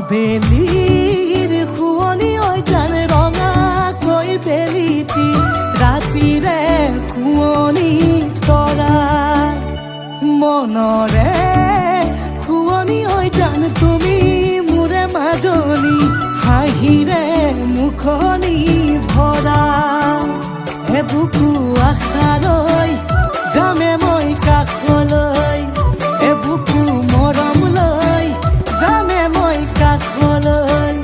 আবেলিৰ শুৱনি ঐ জান ৰঙাকৈ বেলিটি ৰাতিৰে শুৱনি তৰা মনৰে শুৱনি ঐ জান তুমি মোৰে মাজনী হাঁহিৰে মুখনি ভৰা হে বুকু আশালৈ যামে মই কাষলৈ হে বুকু মৰম লৈ যামে মই কাষলৈ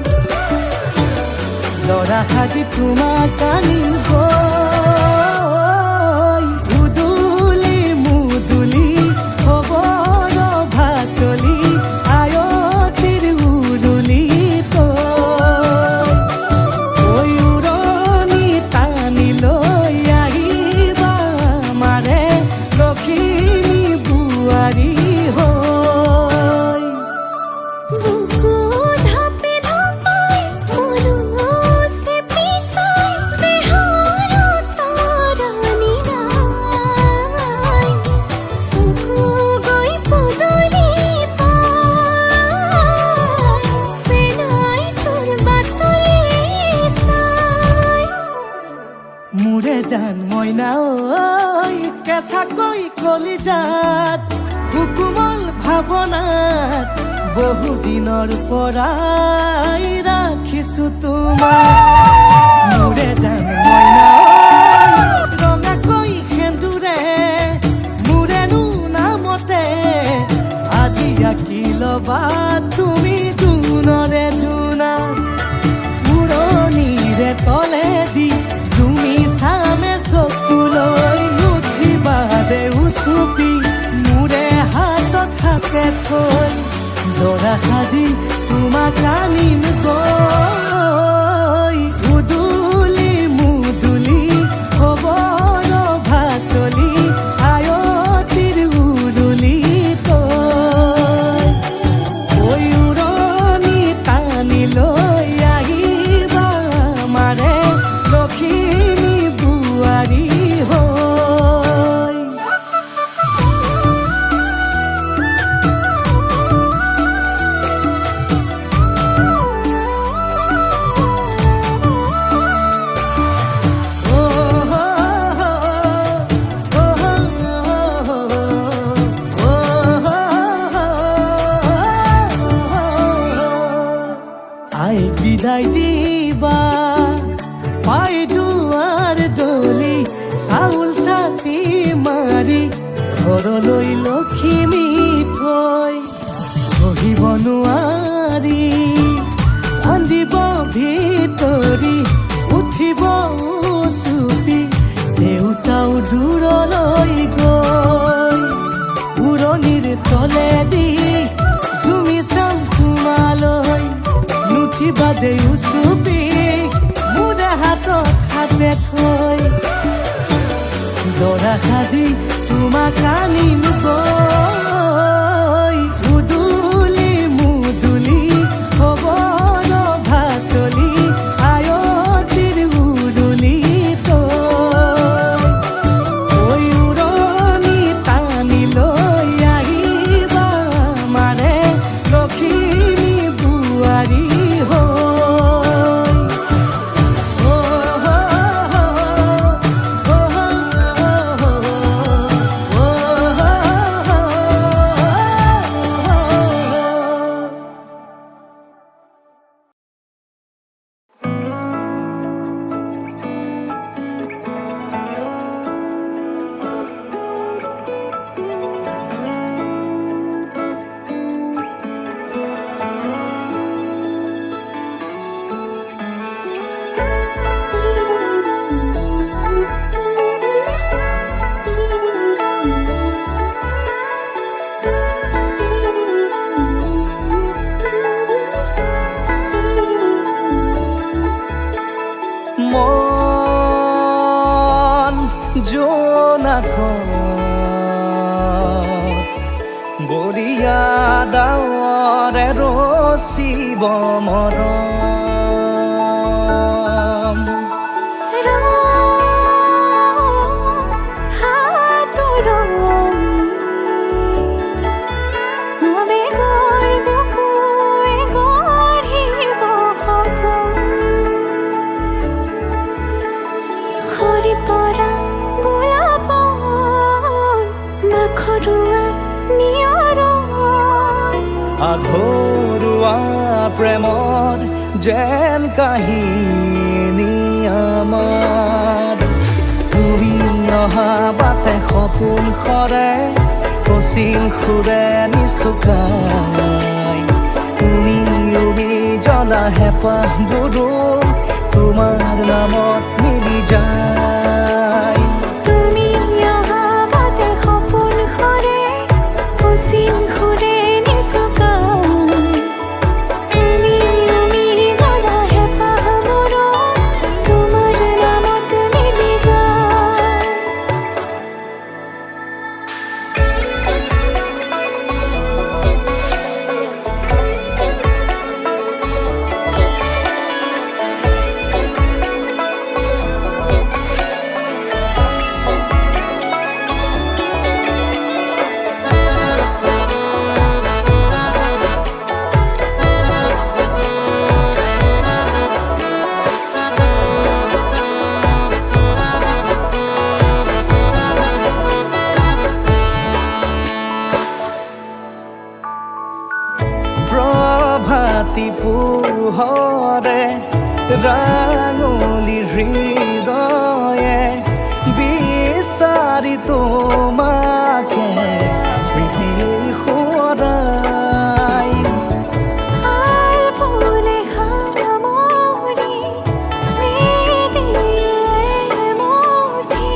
লৰা সাজি তোমাক আনিম গৈ উদুলি মুদুলি খবৰ ভাতলি আয়তিৰ উৰুলি তই উৰণি টানি লৈ আহিবা মাৰে লখিমী বোৱাৰী হৈ বুকু ধাপে ধাপাই মনুষ্যে পিছাই দেহৰ তৰণি নাই চকু গৈ পদূলি পাই চেনাই তোৰ বাটলি চাই মোৰে জান মইনা ঐ কেঁচাকৈ কলিজাত সুকুমল ভাৱনাত বহুদিনৰ পৰাই ৰাখিছো তোমাক মোৰে জান মইনা ঐ ৰঙাকৈ সেন্দুৰে মোৰেনো নামতে আজি আঁকি ল'বা তুমি জোনৰে জোনা উৰণিৰে তলেদি জুমি চামে চকুলৈ নুঠিবা দে উচুপি মোৰে হাতত হাতে থৈ দৰা সাজি তোমাক আনিম গৈ উদুলি মুদুলি খবৰ ভাতলি আয়তিৰ উৰুলি তই ঐ উৰণি টানি লৈ আহিবা মাৰে লখিমী বোৱাৰী হৈ আই বিদায় দিবা পাই দুৱাৰ দলি চাউল চাতি মাৰি ঘৰলৈ লখিমী থৈ সহিব নোৱাৰি কান্দিব ভিতৰি উঠিব চুপি দেউতাও দূৰলৈ গৈ উৰণিৰ তলেদি জুমি চাম তোমালৈ নুঠিবা দে উচুপি মোৰে হাতত হাতে থৈ দৰা সাজি তোমাক আনিম গৈ উদুলি মুদুলি খবৰ ভাতলি আয়তিৰ উৰুলি তই উৰণি টানি লৈ আহিবা মাৰে লখিমী বোৱাৰী হৈ মন জোনাকত বৰিয়া ডাৱৰে ৰচিব মৰম হাতৰ নবে গৰ বকুৱে গৰ আধৰুৱা প্ৰেমৰ যেন কাহিনী আমাৰ তুমি অহা বাটে সপোন সৰে অচিন সুৰে নিচুকাই তুমি উবি জ্বলা হেঁপাহবোৰো তোমাৰ নামত মিলি যায় তুমি অহা বাটে সপোন সৰে অচিন সুৰে নিচুকাই তুমি উবি জ্বলা হেঁপাহবোৰো তোমাৰ নামত মিলি যায় প্ৰভাতী পোহৰে ৰাঙলী হৃদয়ে বিচাৰি তোমাকে স্মৃতি সোঁৱৰাই আর ফুলে খামরি স্মৃতিয়ে মুঠি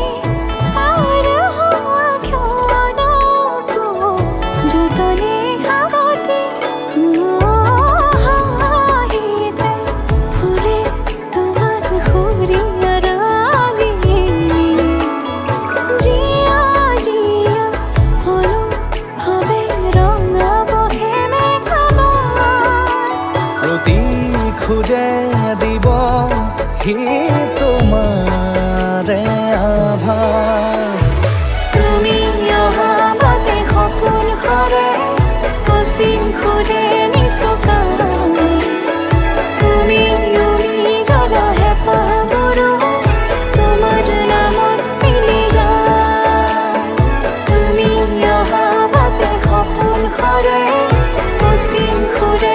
আর হওয়া ক্ষণকো যতনে খামতি হাহিতে ফুলে তোমার খুরিয়া রাঙি জিয়া জিয়া হলো হবে রঙা বহে মেঘাবার প্ৰতি খোজে দিব সি তোমাৰে আভাৰ তুমি অহা বাটে সপোন সৰে অচিন সুৰে নিচুকাই তুমি উবি জ্বলা হেঁপাহবোৰো তোমাৰ নামত মিলি যায় তুমি অহা বাটে সপোন সৰে অচিন সুৰে